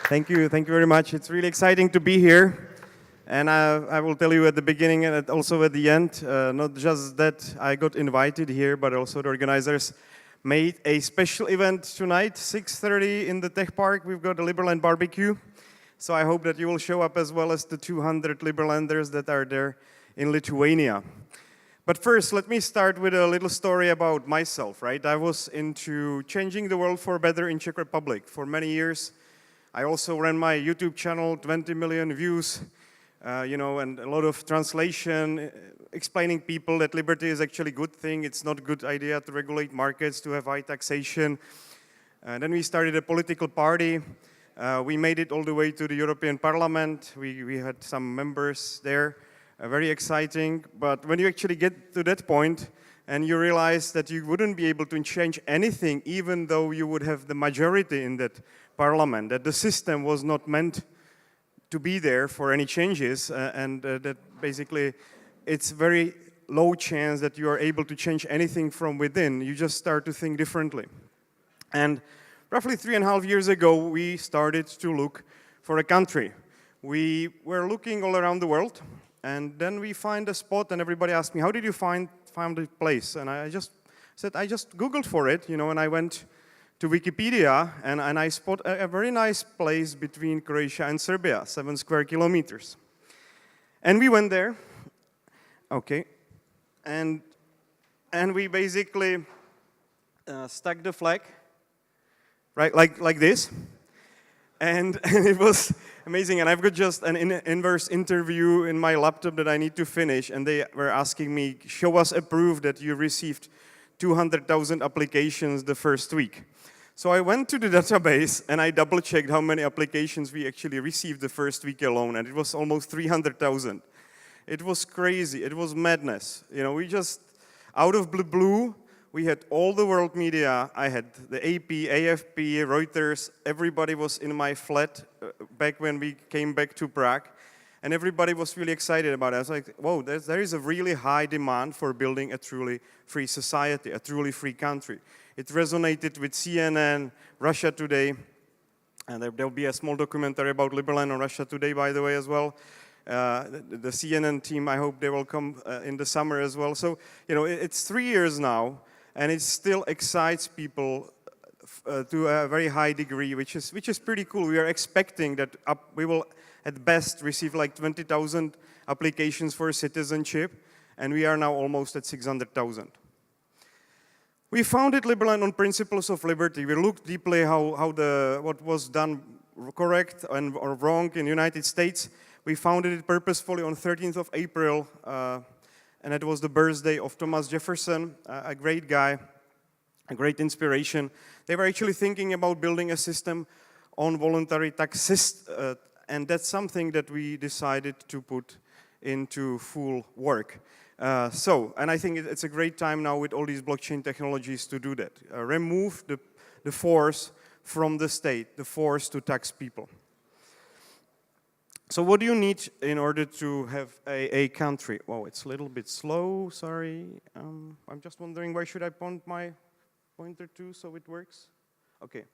Thank you very much. It's really exciting to be here. And I will tell you at the beginning and also at the end, not just that I got invited here, but also the organizers made a special event tonight, 6:30 in the Tech Park. We've got a Liberland barbecue. So I hope that you will show up as well as the 200 Liberlanders that are there in Lithuania. But first, let me start with a little story about myself, right? I was into changing the world for better in Czech Republic for many years. I also ran my YouTube channel, 20 million views, and a lot of translation, explaining people that liberty is actually a good thing. It's not a good idea to regulate markets, to have high taxation. Then we started a political party. We made it all the way to the European Parliament. We had some members there, very exciting. But when you actually get to that point and you realize that you wouldn't be able to change anything, even though you would have the majority in that parliament, that the system was not meant to be there for any changes, and that basically it's very low chance that you are able to change anything from within. You just start to think differently. And roughly 3.5 years ago, we started to look for a country. We were looking all around the world, and then we find a spot, and everybody asked me, how did you find the place? And I just said, I just Googled for it, and I went to Wikipedia, and I spot a very nice place between Croatia and Serbia, 7 square kilometers. And we went there, okay, and we basically stuck the flag, right, like this, and it was amazing. And I've got just an inverse interview in my laptop that I need to finish, and they were asking me, show us a proof that you received 200,000 applications the first week. So I went to the database and I double-checked how many applications we actually received the first week alone, and it was almost 300,000. It was crazy. It was madness. We just, out of the blue, we had all the world media. I had the AP, AFP, Reuters. Everybody was in my flat back when we came back to Prague. And everybody was really excited about it. I was like, whoa, there is a really high demand for building a truly free society, a truly free country. It resonated with CNN, Russia Today, and there will be a small documentary about Liberland on Russia Today, by the way, as well. The CNN team, I hope they will come in the summer as well. So, it's 3 years now, and it still excites people to a very high degree, which is pretty cool. We are expecting that we will, at best, receive like 20,000 applications for citizenship, and we are now almost at 600,000. We founded Liberland on principles of liberty. We looked deeply what was done correct or wrong in the United States. We founded it purposefully on 13th of April, and it was the birthday of Thomas Jefferson, a great guy, a great inspiration. They were actually thinking about building a system on voluntary tax, and that's something that we decided to put into full work. And I think it's a great time now with all these blockchain technologies to do that. Remove the force from the state, the force to tax people. So what do you need in order to have a country? Well, it's a little bit slow, sorry. I'm just wondering, where should I point my pointer to so it works? Okay.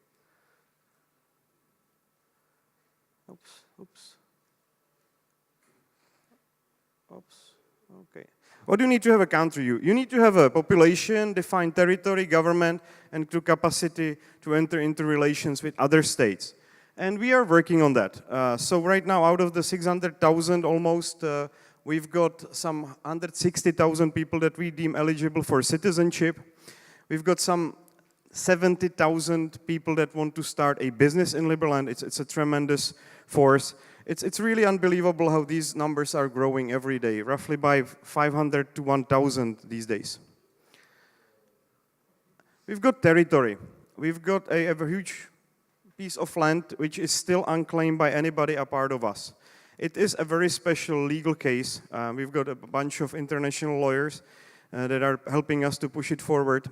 Oops. Okay. What do you need to have a country? You need to have a population, defined territory, government, and the capacity to enter into relations with other states. And we are working on that. So right now, out of the 600,000 almost, we've got some 160,000 people that we deem eligible for citizenship. We've got some 70,000 people that want to start a business in Liberland. It's a tremendous force. It's really unbelievable how these numbers are growing every day, roughly by 500 to 1,000 these days. We've got territory. We've got a huge piece of land which is still unclaimed by anybody apart of us. It is a very special legal case. We've got a bunch of international lawyers that are helping us to push it forward.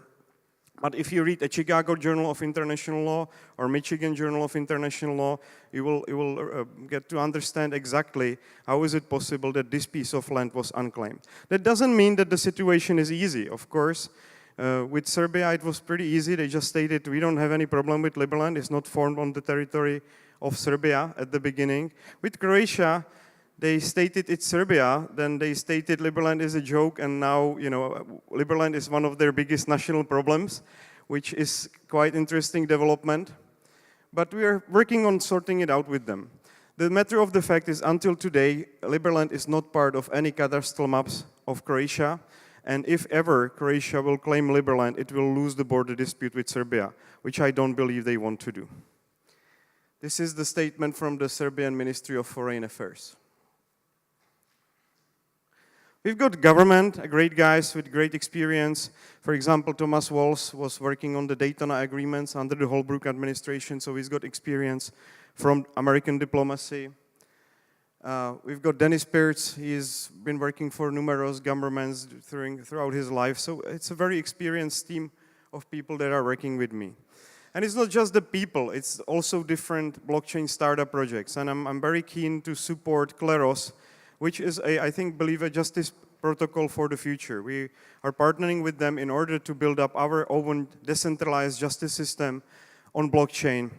But if you read a Chicago Journal of International Law or Michigan Journal of International Law, you will get to understand exactly how is it possible that this piece of land was unclaimed. That doesn't mean that the situation is easy, of course. With Serbia, it was pretty easy. They just stated, we don't have any problem with Liberland. It's not formed on the territory of Serbia at the beginning. With Croatia, they stated it's Serbia, then they stated Liberland is a joke, and now, Liberland is one of their biggest national problems, which is quite interesting development. But we are working on sorting it out with them. The matter of the fact is, until today, Liberland is not part of any cadastral maps of Croatia, and if ever Croatia will claim Liberland, it will lose the border dispute with Serbia, which I don't believe they want to do. This is the statement from the Serbian Ministry of Foreign Affairs. We've got government, great guys with great experience. For example, Thomas Walls was working on the Daytona agreements under the Holbrooke administration, so he's got experience from American diplomacy. We've got Dennis Pearce. He's been working for numerous governments throughout his life, so it's a very experienced team of people that are working with me. And it's not just the people, it's also different blockchain startup projects, and I'm very keen to support Kleros, which is, I believe, a justice protocol for the future. We are partnering with them in order to build up our own decentralized justice system on blockchain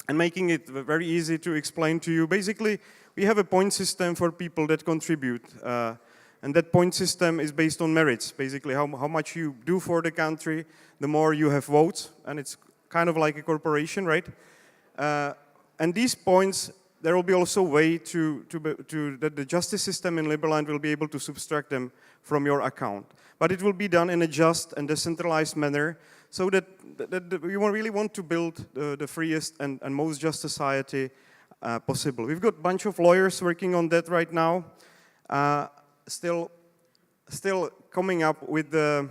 and making it very easy to explain to you. Basically, we have a point system for people that contribute, and that point system is based on merits. Basically, how much you do for the country, the more you have votes, and it's kind of like a corporation, right? And these points, there will be also a way that the justice system in Liberland will be able to subtract them from your account. But it will be done in a just and decentralized manner, so that we really want to build the freest and most just society possible. We've got a bunch of lawyers working on that right now, still coming up with the,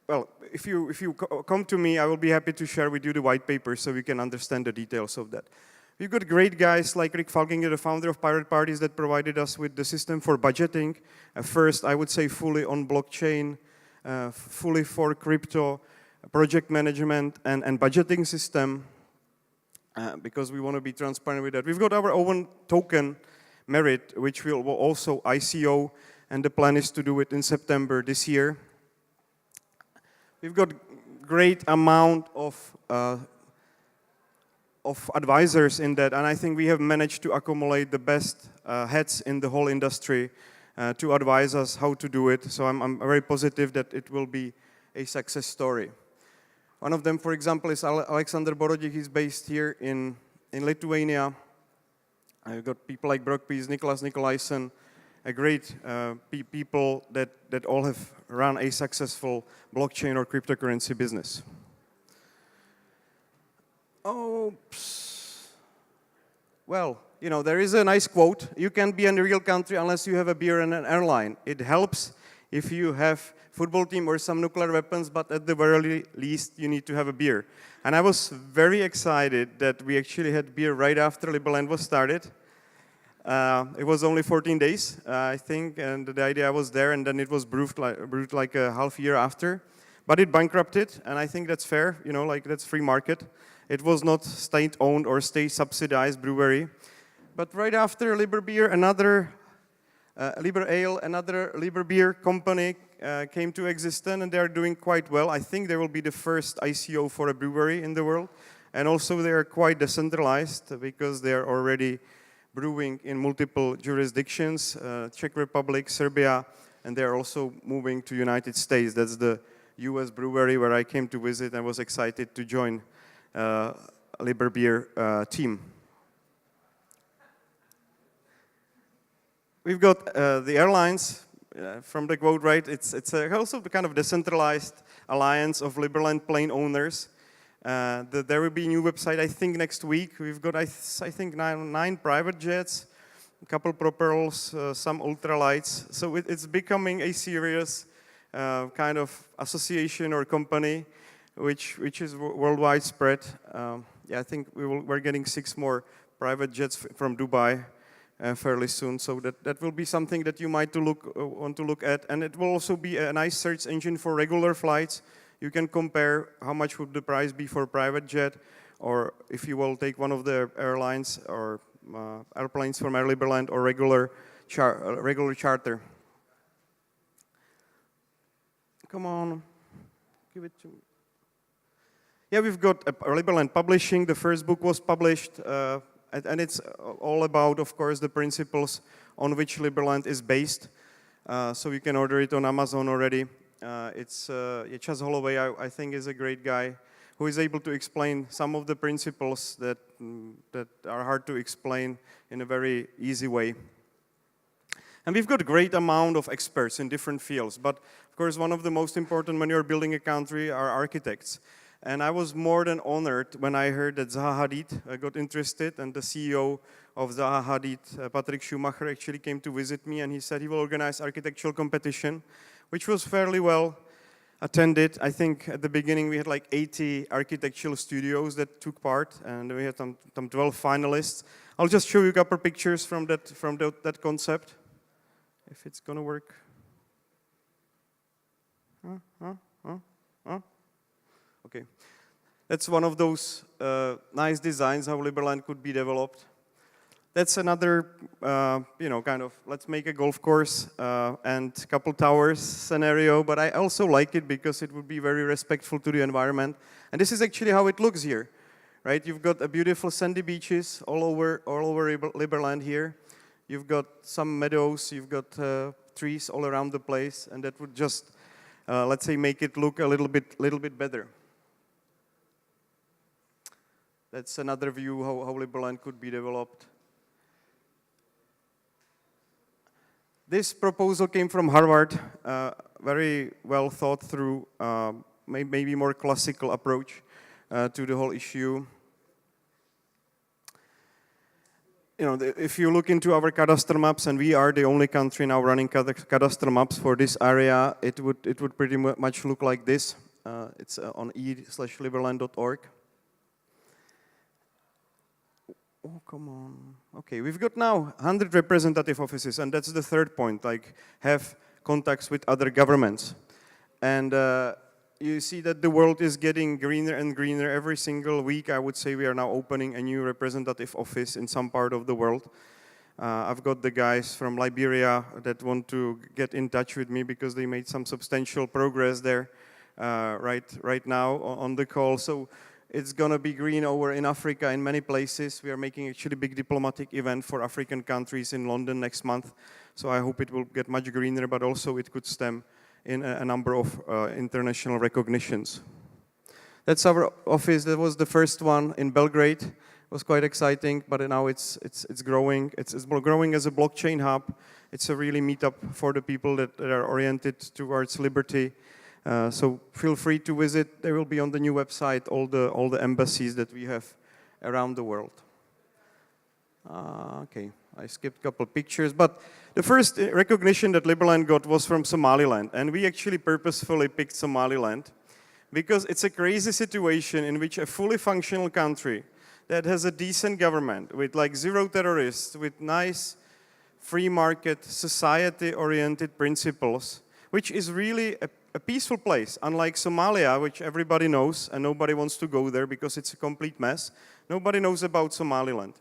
well, if you come to me, I will be happy to share with you the white paper so we can understand the details of that. We've got great guys like Rick Falkinger, the founder of Pirate Parties, that provided us with the system for budgeting. First, I would say fully on blockchain, fully for crypto, project management and budgeting system, because we want to be transparent with that. We've got our own token, Merit, which will also ICO, and the plan is to do it in September this year. We've got great amount of advisors in that, and I think we have managed to accumulate the best heads in the whole industry to advise us how to do it. So I'm very positive that it will be a success story. One of them, for example, is Alexander Borodík. He's based here in Lithuania. I've got people like Brock Pease, Nicholas Nicolaisen, a great people that all have run a successful blockchain or cryptocurrency business. Well, there is a nice quote. You can't be in a real country unless you have a beer and an airline. It helps if you have football team or some nuclear weapons, but at the very least, you need to have a beer. And I was very excited that we actually had beer right after Liberland was started. It was only 14 days, I think, and the idea was there, and then it was brewed like a half year after. But it bankrupted, and I think that's fair, that's free market. It was not state-owned or state-subsidized brewery. But right after Liber Beer, another Liber Ale, another Liber Beer company came to existence, and they are doing quite well. I think they will be the first ICO for a brewery in the world. And also they are quite decentralized because they are already brewing in multiple jurisdictions, Czech Republic, Serbia, and they are also moving to United States. That's the US brewery where I came to visit and was excited to join Liber Beer team. We've got the airlines, from the quote, right? It's also the kind of decentralized alliance of Liberland plane owners. There will be a new website, I think, next week. We've got, I think, nine private jets, a couple propellers, some ultralights. So it's becoming a serious kind of association or company, which is worldwide spread. I think we're getting 6 more private jets from Dubai fairly soon. So that will be something that you might want to look at. And it will also be a nice search engine for regular flights. You can compare how much would the price be for a private jet, or if you will take one of the airlines or airplanes from Air Liberland or regular charter. Come on, give it to me. Yeah, we've got Liberland Publishing. The first book was published, and it's all about, of course, the principles on which Liberland is based. So you can order it on Amazon already. Chas Holloway, I think, is a great guy who is able to explain some of the principles that are hard to explain in a very easy way. And we've got a great amount of experts in different fields, but of course one of the most important when you're building a country are architects. And I was more than honored when I heard that Zaha Hadid got interested, and the CEO of Zaha Hadid, Patrick Schumacher, actually came to visit me, and he said he will organize architectural competition, which was fairly well attended. I think at the beginning we had like 80 architectural studios that took part, and we had some 12 finalists. I'll just show you a couple pictures from that concept, if it's gonna work. Okay, that's one of those nice designs how Liberland could be developed. That's another, kind of, let's make a golf course and a couple towers scenario, but I also like it because it would be very respectful to the environment. And this is actually how it looks here, right? You've got a beautiful sandy beaches all over Liberland here. You've got some meadows, you've got trees all around the place, and that would just, let's say, make it look a little bit better. That's another view how Liberland could be developed. This proposal came from Harvard, very well thought through, maybe more classical approach to the whole issue. If you look into our cadastre maps, and we are the only country now running cadastre maps for this area, it would pretty much look like this. It's on e/liberland.org. Oh, come on. Okay, we've got now 100 representative offices, and that's the third point, like have contacts with other governments. And you see that the world is getting greener and greener every single week. I would say we are now opening a new representative office in some part of the world. I've got the guys from Liberia that want to get in touch with me because they made some substantial progress there right now on the call. So it's going to be green over in Africa in many places. We are making actually a big diplomatic event for African countries in London next month. So I hope it will get much greener, but also it could stem in a number of international recognitions. That's our office. That was the first one in Belgrade. It was quite exciting, but now it's growing. It's growing as a blockchain hub. It's a really meetup for the people that are oriented towards liberty. So feel free to visit. There will be on the new website all the embassies that we have around the world. Okay, I skipped a couple pictures, but the first recognition that Liberland got was from Somaliland, and we actually purposefully picked Somaliland because it's a crazy situation in which a fully functional country that has a decent government with like zero terrorists, with nice free market, society-oriented principles, which is really a peaceful place, unlike Somalia, which everybody knows, and nobody wants to go there because it's a complete mess. Nobody knows about Somaliland.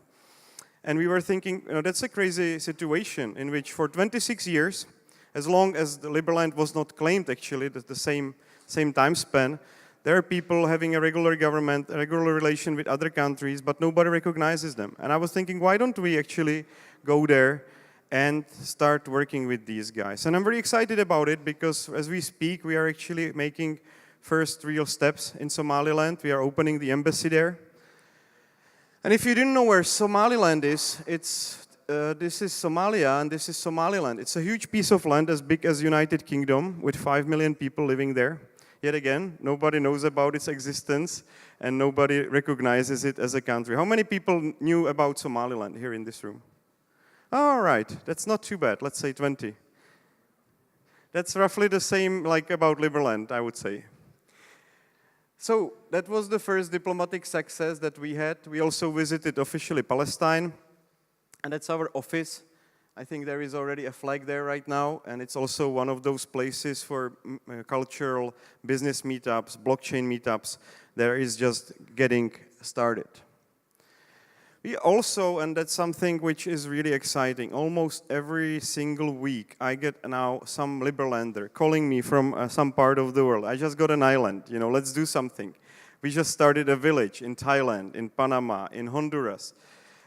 And we were thinking, that's a crazy situation in which for 26 years, as long as the Liberland was not claimed actually, the same time span, there are people having a regular government, a regular relation with other countries, but nobody recognizes them. And I was thinking, why don't we actually go there and start working with these guys? And I'm very excited about it because as we speak, we are actually making first real steps in Somaliland. We are opening the embassy there. And if you didn't know where Somaliland is, this is Somalia and this is Somaliland. It's a huge piece of land as big as United Kingdom with 5 million people living there. Yet again, nobody knows about its existence and nobody recognizes it as a country. How many people knew about Somaliland here in this room? All right, that's not too bad. Let's say 20. That's roughly the same like about Liberland, I would say. So that was the first diplomatic success that we had. We also visited officially Palestine, and that's our office. I think there is already a flag there right now, and it's also one of those places for cultural business meetups, blockchain meetups. There is just getting started. We also, and that's something which is really exciting, almost every single week I get now some Liberlander calling me from some part of the world. I just got an island, let's do something. We just started a village in Thailand, in Panama, in Honduras.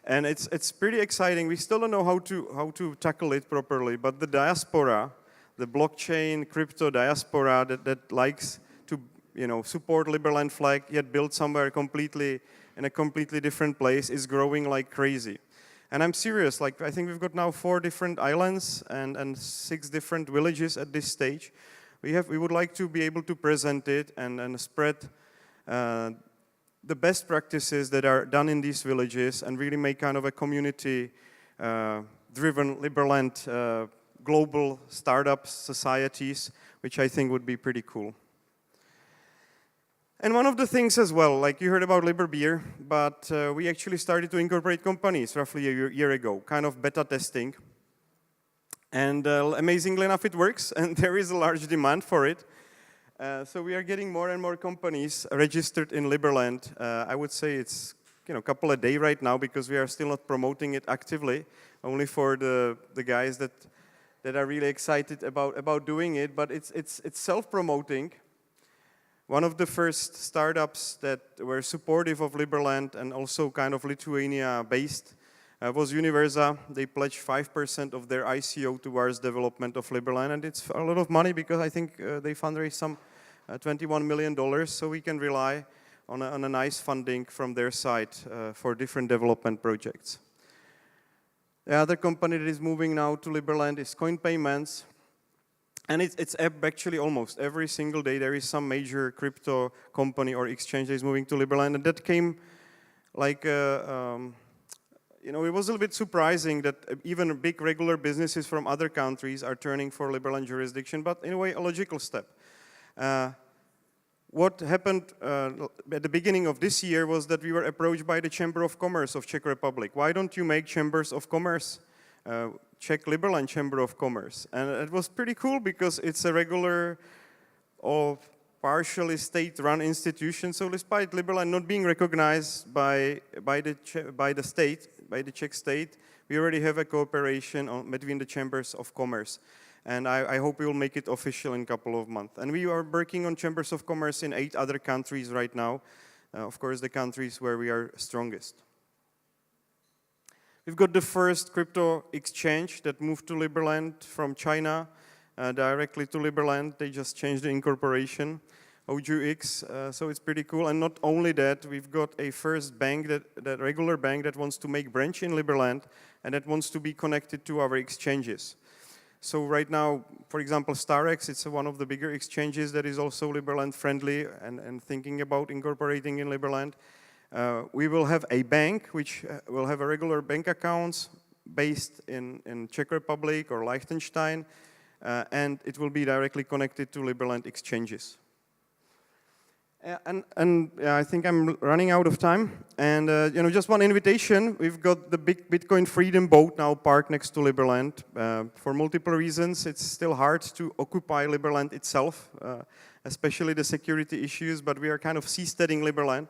And it's pretty exciting. We still don't know how to tackle it properly, but the diaspora, the blockchain, crypto diaspora that likes to support Liberland flag, yet build somewhere in a completely different place, is growing like crazy. And I'm serious, like I think we've got now 4 different islands and 6 different villages at this stage. We would like to be able to present it and spread the best practices that are done in these villages and really make kind of a community-driven Liberland global startup societies, which I think would be pretty cool. And one of the things as well, like you heard about Liber Beer, but we actually started to incorporate companies roughly a year ago, kind of beta testing. And amazingly enough, it works, and there is a large demand for it. So we are getting more and more companies registered in Liberland. I would say it's a couple a day right now because we are still not promoting it actively, only for the guys that are really excited about doing it. But it's self-promoting. One of the first startups that were supportive of Liberland and also kind of Lithuania-based was Universa. They pledged 5% of their ICO towards development of Liberland, and it's a lot of money because I think they fundraised some $21 million, so we can rely on a nice funding from their side for different development projects. The other company that is moving now to Liberland is Coin Payments, and it's actually almost every single day there is some major crypto company or exchange that is moving to Liberland, and that came like it was a little bit surprising that even big regular businesses from other countries are turning for Liberland jurisdiction, but in a way a logical step. What happened at the beginning of this year was that we were approached by the Chamber of Commerce of Czech Republic. Why don't you make chambers of commerce? Czech Liberland Chamber of Commerce. And it was pretty cool because it's a regular or partially state-run institution. So despite Liberland not being recognized by the Czech state, we already have a cooperation between the chambers of commerce. And I hope we will make it official in a couple of months. And we are working on chambers of commerce in 8 other countries right now. Of course, the countries where we are strongest. We've got the first crypto exchange that moved to Liberland from China directly to Liberland. They just changed the incorporation, OJUX, so it's pretty cool. And not only that, we've got a first bank, that regular bank that wants to make branch in Liberland and that wants to be connected to our exchanges. So right now, for example, StarX, it's one of the bigger exchanges that is also Liberland friendly and thinking about incorporating in Liberland. We will have a bank which will have a regular bank accounts based in Czech Republic or Liechtenstein, and it will be directly connected to Liberland exchanges. I think I'm running out of time. And just one invitation. We've got the big Bitcoin Freedom boat now parked next to Liberland. For multiple reasons, it's still hard to occupy Liberland itself, especially the security issues. But we are kind of seasteading Liberland.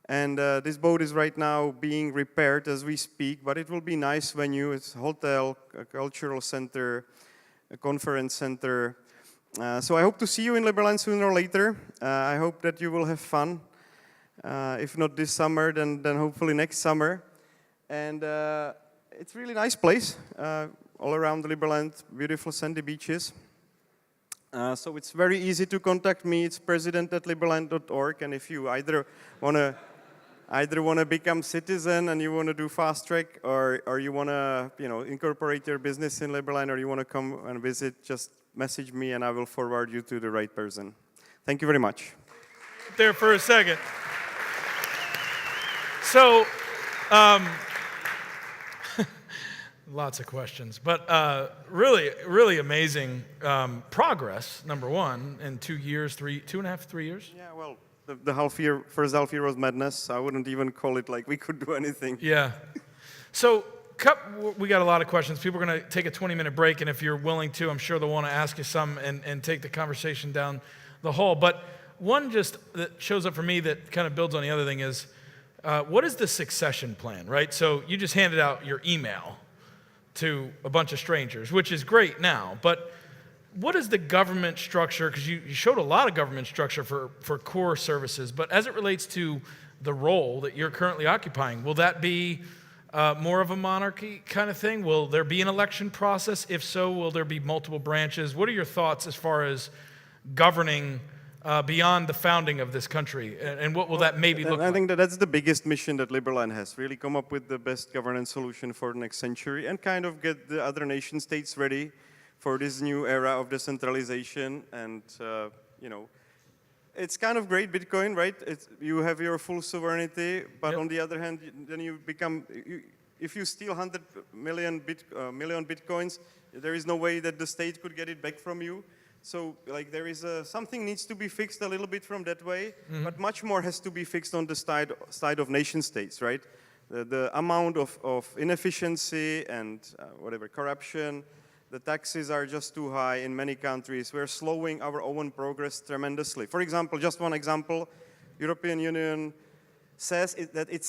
And this boat is right now being repaired as we speak. But it will be a nice venue. It's a hotel, a cultural center, a conference center. So I hope to see you in Liberland sooner or later. I hope that you will have fun. If not this summer, then hopefully next summer. And it's a really nice place, all around Liberland, beautiful sandy beaches. So it's very easy to contact me. It's president@liberland.org. And if you either want to become citizen and you want to do fast track, or you want to incorporate your business in Liberland, or you want to come and visit, just message me and I will forward you to the right person. Thank you very much. There for a second. So, lots of questions, but really, really amazing progress, number one, in 2 years, 2.5, 3 years? Yeah, well, the first half year was madness. I wouldn't even call it like we could do anything. Yeah. So, we got a lot of questions. People are going to take a 20-minute break, and if you're willing to, I'm sure they'll want to ask you some and take the conversation down the hall. But one just that shows up for me that kind of builds on the other thing is, what is the succession plan, right? So you just handed out your email to a bunch of strangers, which is great now, but what is the government structure? Because you showed a lot of government structure for core services, but as it relates to the role that you're currently occupying, will that be more of a monarchy kind of thing? Will there be an election process? If so, will there be multiple branches? What are your thoughts as far as governing beyond the founding of this country, and what will that maybe look like? I think that's the biggest mission that Liberland has, really come up with the best governance solution for the next century and kind of get the other nation states ready for this new era of decentralization. And, it's kind of great, Bitcoin, right? You have your full sovereignty, but on the other hand, then you become, if you steal 100 million Bitcoins, there is no way that the state could get it back from you. So like there is something needs to be fixed a little bit from that way, but much more has to be fixed on the side of nation states, right? The amount of inefficiency and corruption, the taxes are just too high in many countries. We're slowing our own progress tremendously. For example, just one example, European Union says that it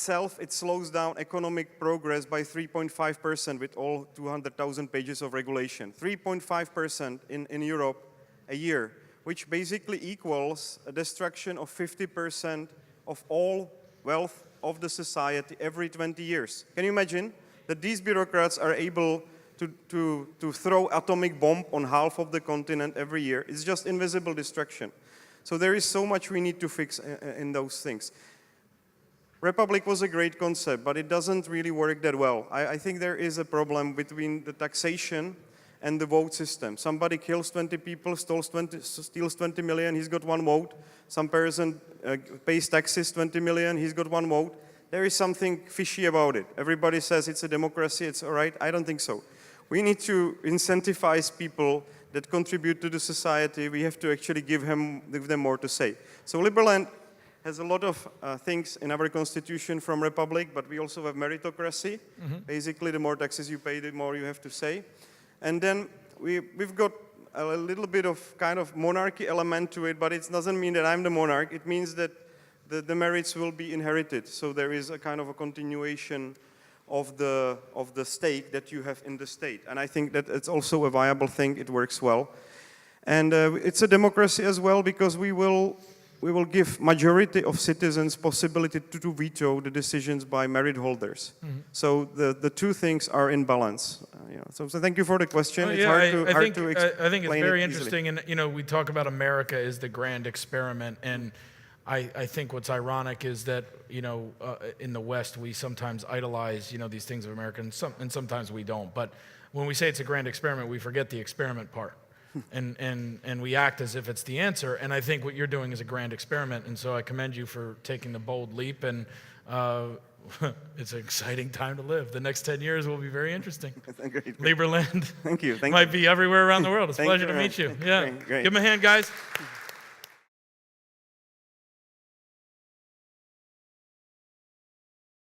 slows down economic progress by 3.5% with all 200,000 pages of regulation. 3.5% in Europe a year, which basically equals a destruction of 50% of all wealth of the society every 20 years. Can you imagine that these bureaucrats are able to throw atomic bomb on half of the continent every year? It's just invisible destruction. So there is so much we need to fix in those things. Republic was a great concept, but it doesn't really work that well. I think there is a problem between the taxation and the vote system. Somebody kills 20 people, steals 20 million, he's got one vote. Some person pays taxes 20 million, he's got one vote. There is something fishy about it. Everybody says it's a democracy, it's all right. I don't think so. We need to incentivize people that contribute to the society. We have to actually give them more to say. So Liberland has a lot of things in our constitution from Republic, but we also have meritocracy. Basically, the more taxes you pay, the more you have to say. And then we've got a little bit of kind of monarchy element to it, but it doesn't mean that I'm the monarch. It means that the merits will be inherited. So there is a kind of a continuation of the stake that you have in the state. And I think that it's also a viable thing. It works well. And it's a democracy as well because we will give majority of citizens possibility to veto the decisions by merit holders. So the two things are in balance. So thank you for the question. It's hard to explain. I think it's very interesting. Easily. And we talk about America as the grand experiment, and I think what's ironic is that in the West we sometimes idolize these things of America, and sometimes we don't. But when we say it's a grand experiment, we forget the experiment part. and we act as if it's the answer. And I think what you're doing is a grand experiment. And so I commend you for taking the bold leap. And it's an exciting time to live. The next 10 years will be very interesting. Great. Liberland Thank you. might be everywhere around the world. It's a pleasure to meet you. Yeah. Great. Give him a hand, guys.